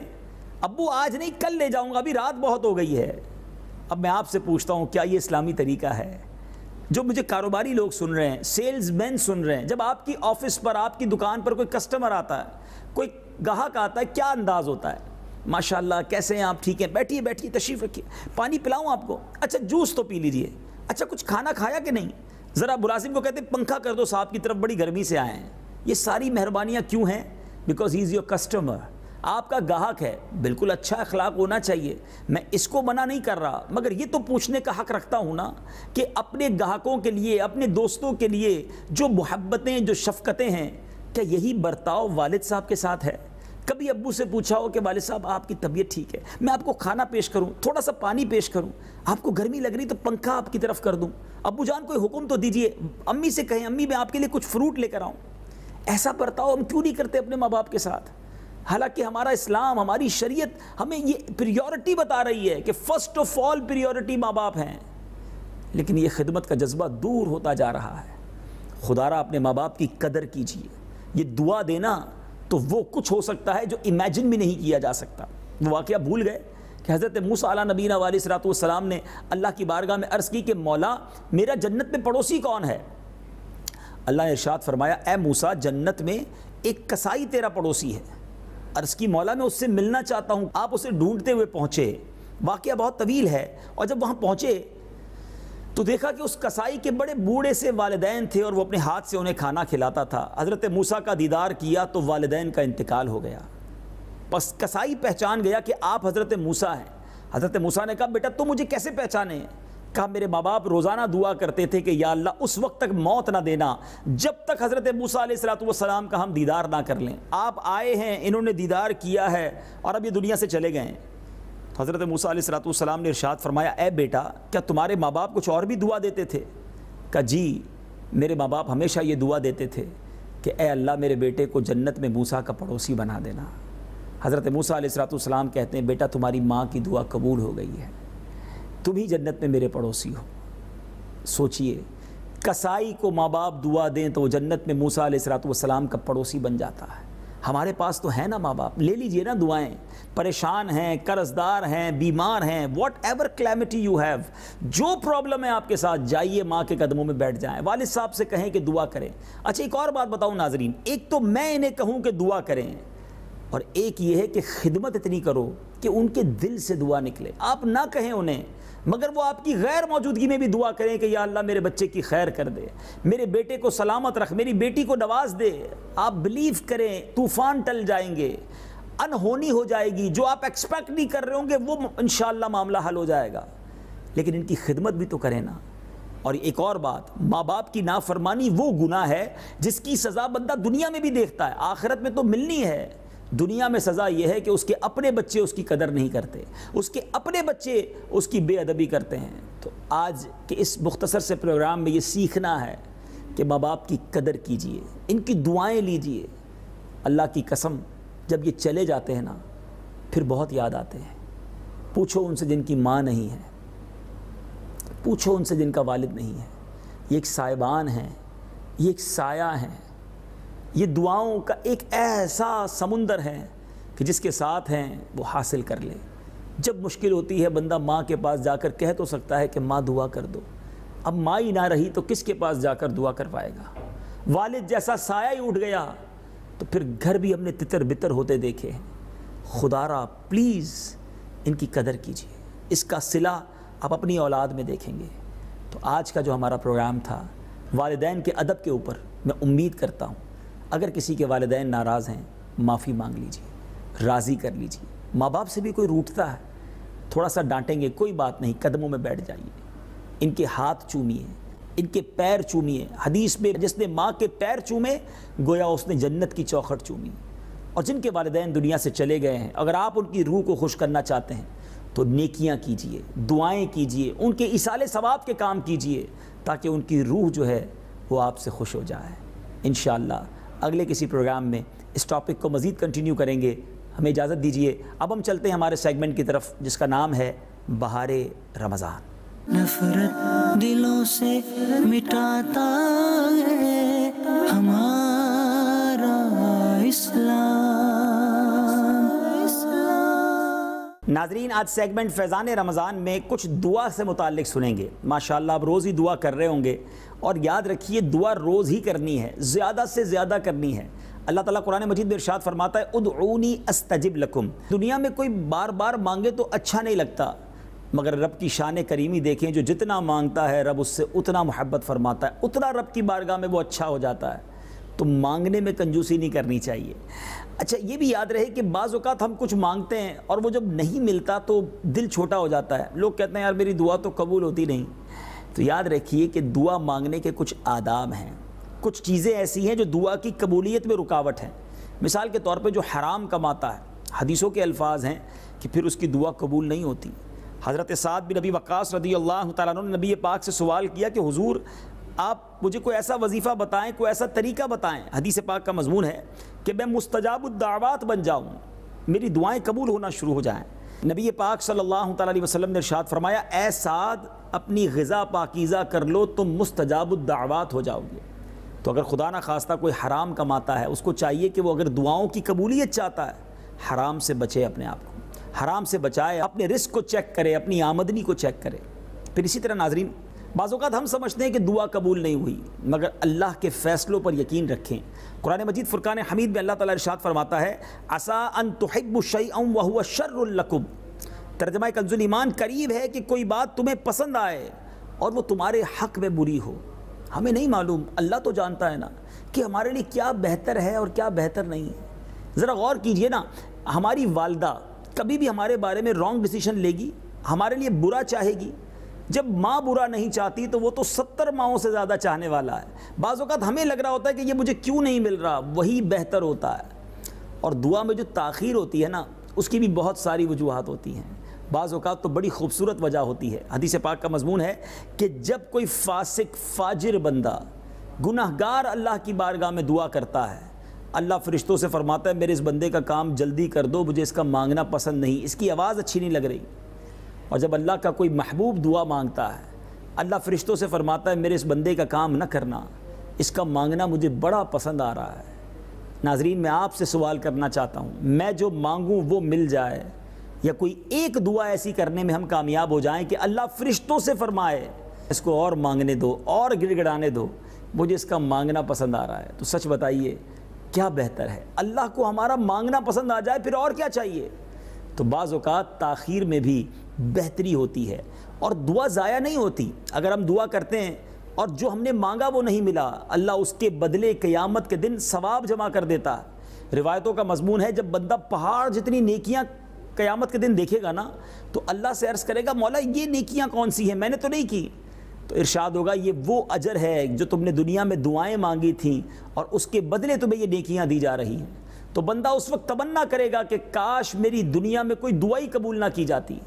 Speaker 2: ابو آج نہیں کل لے جاؤں گا, ابھی رات بہت ہو گئی ہے. اب میں آپ سے پوچھتا ہوں, کیا یہ اسلامی طریقہ ہے؟ جو مجھے کاروباری لوگ سن رہے ہیں, سیلز مین سن رہے ہیں, جب آپ کی آفس پر, آپ کی دکان پر کوئی کسٹمر آتا ہے, کوئی گاہک آتا ہے, کیا انداز ہوتا ہے؟ ماشاءاللہ کیسے ہیں آپ, ٹھیک ہیں, بیٹھیے بیٹھیے, تشریف رکھیے, پانی پلاؤں آپ کو, اچھا جوس تو پی لیجئے, اچھا کچھ کھانا کھایا کہ نہیں, ذرا ملازم کو کہتے ہیں پنکھا کر دو صاحب کی طرف, بڑی گرمی سے آئے ہیں. یہ ساری مہربانیاں کیوں ہیں؟ Because he is your customer, آپ کا گاہک ہے. بالکل اچھا اخلاق ہونا چاہیے, میں اس کو منع نہیں کر رہا, مگر یہ تو پوچھنے کا حق رکھتا ہوں نا کہ اپنے گاہکوں کے لیے, اپنے دوستوں کے لیے جو محبتیں, جو شفقتیں ہیں, کیا یہی برتاؤ والد صاحب کے ساتھ ہے؟ کبھی ابو سے پوچھا ہو کہ والد صاحب آپ کی طبیعت ٹھیک ہے, میں آپ کو کھانا پیش کروں, تھوڑا سا پانی پیش کروں, آپ کو گرمی لگ رہی تو پنکھا آپ کی طرف کر دوں, ابو جان کوئی حکم تو دیجئے, امی سے کہیں امی میں آپ کے لیے کچھ فروٹ لے کر آؤں. ایسا برتاؤ ہم کیوں نہیں کرتے اپنے ماں باپ کے ساتھ؟ حالانکہ ہمارا اسلام, ہماری شریعت ہمیں یہ پریورٹی بتا رہی ہے کہ فرسٹ آف آل پریورٹی ماں باپ ہیں. لیکن یہ خدمت کا جذبہ دور ہوتا جا رہا ہے. خدارا اپنے ماں باپ کی قدر کیجیے. یہ دعا دینا تو وہ کچھ ہو سکتا ہے جو امیجن بھی نہیں کیا جا سکتا. وہ واقعہ بھول گئے کہ حضرت موسیٰ علیہ نبینا علیہ الصلوۃ والسلام نے اللہ کی بارگاہ میں عرض کی کہ مولا میرا جنت میں پڑوسی کون ہے؟ اللہ نے ارشاد فرمایا اے موسیٰ جنت میں ایک کسائی تیرا پڑوسی ہے. عرض کی مولا میں اس سے ملنا چاہتا ہوں. آپ اسے ڈھونڈتے ہوئے پہنچے, واقعہ بہت طویل ہے, اور جب وہاں پہنچے تو دیکھا کہ اس کسائی کے بڑے بوڑھے سے والدین تھے اور وہ اپنے ہاتھ سے انہیں کھانا کھلاتا تھا. حضرت موسیٰ کا دیدار کیا تو والدین کا انتقال ہو گیا. پس کسائی پہچان گیا کہ آپ حضرت موسیٰ ہیں. حضرت موسیٰ نے کہا بیٹا تم مجھے کیسے پہچانے؟ کہا میرے ماں باپ روزانہ دعا کرتے تھے کہ یا اللہ اس وقت تک موت نہ دینا جب تک حضرت موسیٰ علیہ الصلوۃ والسلام کا ہم دیدار نہ کر لیں. آپ آئے ہیں, انہوں نے دیدار کیا ہے اور اب یہ دنیا سے چلے گئے ہیں. حضرت موسیٰ علیہ الصلوۃ والسلام نے ارشاد فرمایا اے بیٹا کیا تمہارے ماں باپ کچھ اور بھی دعا دیتے تھے؟ کہا جی میرے ماں باپ ہمیشہ یہ دعا دیتے تھے کہ اے اللہ میرے بیٹے کو جنت میں موسیٰ کا پڑوسی بنا دینا. حضرت موسیٰ علیہ الصلوۃ والسلام کہتے ہیں بیٹا تمہاری ماں کی دعا قبول ہو گئی ہے, تم ہی جنت میں میرے پڑوسی ہو. سوچئے کسائی کو ماں باپ دعا دیں تو وہ جنت میں موسیٰ علیہ الصلوۃ والسلام کا پڑوسی بن جاتا ہے. ہمارے پاس تو ہے نا ماں باپ, لے لیجئے نا دعائیں. پریشان ہیں, قرضدار ہیں, بیمار ہیں, what ever calamity you have, جو پرابلم ہے آپ کے ساتھ, جائیے ماں کے قدموں میں بیٹھ جائیں, والد صاحب سے کہیں کہ دعا کریں. اچھا ایک اور بات بتاؤں ناظرین, ایک تو میں انہیں کہوں کہ دعا کریں, اور ایک یہ ہے کہ خدمت اتنی کرو کہ ان کے دل سے دعا نکلے. آپ نہ کہیں انہیں, مگر وہ آپ کی غیر موجودگی میں بھی دعا کریں کہ یا اللہ میرے بچے کی خیر کر دے, میرے بیٹے کو سلامت رکھ, میری بیٹی کو نواز دے. آپ بلیو کریں طوفان ٹل جائیں گے, انہونی ہو جائے گی, جو آپ ایکسپیکٹ نہیں کر رہے ہوں گے وہ انشاءاللہ معاملہ حل ہو جائے گا. لیکن ان کی خدمت بھی تو کریں نا. اور ایک اور بات, ماں باپ کی نافرمانی وہ گناہ ہے جس کی سزا بندہ دنیا میں بھی دیکھتا ہے, آخرت میں تو ملنی ہے. دنیا میں سزا یہ ہے کہ اس کے اپنے بچے اس کی قدر نہیں کرتے, اس کے اپنے بچے اس کی بے ادبی کرتے ہیں. تو آج کے اس مختصر سے پروگرام میں یہ سیکھنا ہے کہ ماں باپ کی قدر کیجئے, ان کی دعائیں لیجئے. اللہ کی قسم جب یہ چلے جاتے ہیں نا پھر بہت یاد آتے ہیں۔ پوچھو ان سے جن کی ماں نہیں ہے، پوچھو ان سے جن کا والد نہیں ہے۔ یہ ایک سائبان ہیں، یہ ایک سایہ ہیں، یہ دعاؤں کا ایک ایسا سمندر ہے کہ جس کے ساتھ ہیں وہ حاصل کر لے۔ جب مشکل ہوتی ہے بندہ ماں کے پاس جا کر کہہ تو سکتا ہے کہ ماں دعا کر دو، اب ماں ہی نہ رہی تو کس کے پاس جا کر دعا کروائے گا؟ والد جیسا سایہ ہی اٹھ گیا تو پھر گھر بھی ہم نے تتر بتر ہوتے دیکھے ہیں۔ خدا را پلیز ان کی قدر کیجیے، اس کا صلہ آپ اپنی اولاد میں دیکھیں گے۔ تو آج کا جو ہمارا پروگرام تھا والدین کے ادب کے اوپر، میں امید کرتا ہوں اگر کسی کے والدین ناراض ہیں معافی مانگ لیجیے، راضی کر لیجیے۔ ماں باپ سے بھی کوئی روٹھتا ہے تھوڑا سا ڈانٹیں گے، کوئی بات نہیں، قدموں میں بیٹھ جائیے، ان کے ہاتھ چومیے، ان کے پیر چومیے۔ حدیث میں جس نے ماں کے پیر چومے گویا اس نے جنت کی چوکھٹ چومی۔ اور جن کے والدین دنیا سے چلے گئے ہیں، اگر آپ ان کی روح کو خوش کرنا چاہتے ہیں تو نیکیاں کیجئے، دعائیں کیجئے، ان کے ایصال ثواب کے کام کیجئے تاکہ ان کی روح جو ہے وہ آپ سے خوش ہو جائے۔ انشاءاللہ اگلے کسی پروگرام میں اس ٹاپک کو مزید کنٹینیو کریں گے۔ ہمیں اجازت دیجئے، اب ہم چلتے ہیں ہمارے سیگمنٹ کی طرف جس کا نام ہے بہار رمضان۔
Speaker 1: نفرت دلوں سے مٹاتا ہے ہمارا اسلام۔
Speaker 2: ناظرین، آج سیگمنٹ فیضان رمضان میں کچھ دعا سے متعلق سنیں گے۔ ماشاءاللہ آپ روز ہی دعا کر رہے ہوں گے، اور یاد رکھیے دعا روز ہی کرنی ہے، زیادہ سے زیادہ کرنی ہے۔ اللہ تعالیٰ قرآن مجید میں ارشاد فرماتا ہے ادعونی استجب لکم۔ دنیا میں کوئی بار بار مانگے تو اچھا نہیں لگتا، مگر رب کی شان کریمی دیکھیں، جو جتنا مانگتا ہے رب اس سے اتنا محبت فرماتا ہے، اتنا رب کی بارگاہ میں وہ اچھا ہو جاتا ہے۔ تو مانگنے میں کنجوسی نہیں کرنی چاہیے۔ اچھا یہ بھی یاد رہے کہ بعض اوقات ہم کچھ مانگتے ہیں اور وہ جب نہیں ملتا تو دل چھوٹا ہو جاتا ہے، لوگ کہتے ہیں یار میری دعا تو قبول ہوتی نہیں۔ تو یاد رکھیے کہ دعا مانگنے کے کچھ آداب ہیں، کچھ چیزیں ایسی ہیں جو دعا کی قبولیت میں رکاوٹ ہیں۔ مثال کے طور پہ جو حرام کماتا ہے، حدیثوں کے الفاظ ہیں کہ پھر اس کی دعا قبول نہیں ہوتی۔ حضرت سعد بن ابی وقاص رضی اللہ تعالیٰ عنہ نے نبی پاک سے سوال کیا کہ حضور آپ مجھے کوئی ایسا وظیفہ بتائیں، کوئی ایسا طریقہ بتائیں۔ حدیث پاک کا مضمون ہے کہ میں مستجاب الدعوات بن جاؤں، میری دعائیں قبول ہونا شروع ہو جائیں۔ نبی پاک صلی اللہ تعالیٰ علیہ وسلم نے ارشاد فرمایا اے سعد اپنی غذا پاکیزہ کر لو تم مستجاب الدعوات ہو جاؤ گے۔ تو اگر خدا نہ خواستہ کوئی حرام کماتا ہے، اس کو چاہیے کہ وہ اگر دعاؤں کی قبولیت چاہتا ہے حرام سے بچے، اپنے آپ کو حرام سے بچائے، اپنے رزق کو چیک کرے، اپنی آمدنی کو چیک کرے۔ پھر اسی طرح ناظرین بعض اوقات ہم سمجھتے ہیں کہ دعا قبول نہیں ہوئی، مگر اللہ کے فیصلوں پر یقین رکھیں۔ قرآن مجید فرقان حمید میں اللہ تعالیٰ ارشاد فرماتا ہے عسیٰ ان تحبوا شیئا وہو شر لکم۔ ترجمہ کنز ایمان، قریب ہے کہ کوئی بات تمہیں پسند آئے اور وہ تمہارے حق میں بری ہو۔ ہمیں نہیں معلوم، اللہ تو جانتا ہے نا کہ ہمارے لیے کیا بہتر ہے اور کیا بہتر نہیں ہے۔ ذرا غور کیجئے نا، ہماری والدہ کبھی بھی ہمارے بارے میں رانگ ڈیسیشن لے گی، ہمارے لیے برا چاہے گی؟ جب ماں برا نہیں چاہتی تو وہ تو 70 ماؤں سے زیادہ چاہنے والا ہے۔ بعض اوقات ہمیں لگ رہا ہوتا ہے کہ یہ مجھے کیوں نہیں مل رہا، وہی بہتر ہوتا ہے۔ اور دعا میں جو تاخیر ہوتی ہے نا، اس کی بھی بہت ساری وجوہات ہوتی ہیں۔ بعض اوقات تو بڑی خوبصورت وجہ ہوتی ہے۔ حدیث پاک کا مضمون ہے کہ جب کوئی فاسق فاجر بندہ گناہگار اللہ کی بارگاہ میں دعا کرتا ہے، اللہ فرشتوں سے فرماتا ہے میرے اس بندے کا کام جلدی کر دو، مجھے اس کا مانگنا پسند نہیں، اس کی آواز اچھی نہیں لگ رہی۔ اور جب اللہ کا کوئی محبوب دعا مانگتا ہے، اللہ فرشتوں سے فرماتا ہے میرے اس بندے کا کام نہ کرنا، اس کا مانگنا مجھے بڑا پسند آ رہا ہے۔ ناظرین میں آپ سے سوال کرنا چاہتا ہوں، میں جو مانگوں وہ مل جائے، یا کوئی ایک دعا ایسی کرنے میں ہم کامیاب ہو جائیں کہ اللہ فرشتوں سے فرمائے اس کو اور مانگنے دو اور گڑ گڑانے دو، مجھے اس کا مانگنا پسند آ رہا ہے۔ تو سچ بتائیے کیا بہتر ہے؟ اللہ کو ہمارا مانگنا پسند آ جائے، پھر اور کیا چاہیے؟ تو بعض اوقات تاخیر میں بھی بہتری ہوتی ہے، اور دعا ضائع نہیں ہوتی۔ اگر ہم دعا کرتے ہیں اور جو ہم نے مانگا وہ نہیں ملا، اللہ اس کے بدلے قیامت کے دن ثواب جمع کر دیتا ہے۔ روایتوں کا مضمون ہے جب بندہ پہاڑ جتنی نیکیاں قیامت کے دن دیکھے گا نا، تو اللہ سے عرض کرے گا مولا یہ نیکیاں کون سی ہیں، میں نے تو نہیں کی۔ تو ارشاد ہوگا یہ وہ اجر ہے جو تم نے دنیا میں دعائیں مانگی تھیں اور اس کے بدلے تمہیں یہ نیکیاں دی جا رہی ہیں۔ تو بندہ اس وقت تمنا کرے گا کہ کاش میری دنیا میں کوئی دعا ہی قبول نہ کی جاتی۔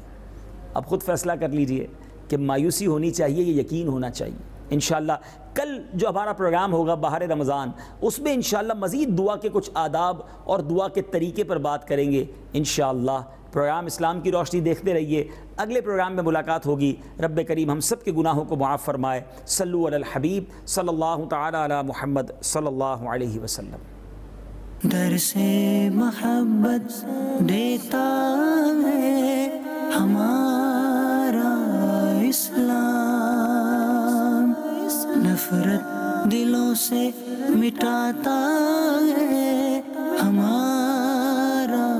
Speaker 2: اب خود فیصلہ کر لیجئے کہ مایوسی ہونی چاہیے یا یقین ہونا چاہیے۔ انشاءاللہ کل جو ہمارا پروگرام ہوگا بہار رمضان، اس میں انشاءاللہ مزید دعا کے کچھ آداب اور دعا کے طریقے پر بات کریں گے انشاءاللہ۔ پروگرام اسلام کی روشنی دیکھتے رہیے، اگلے پروگرام میں ملاقات ہوگی۔ رب کریم ہم سب کے گناہوں کو معاف فرمائے۔ صلو علی الحبیب صلی اللہ تعالی علی محمد صلی اللہ علیہ وسلم۔
Speaker 1: درس محبت دیتا ہے ہمارا اسلام، نفرت دلوں سے مٹاتا ہے ہمارا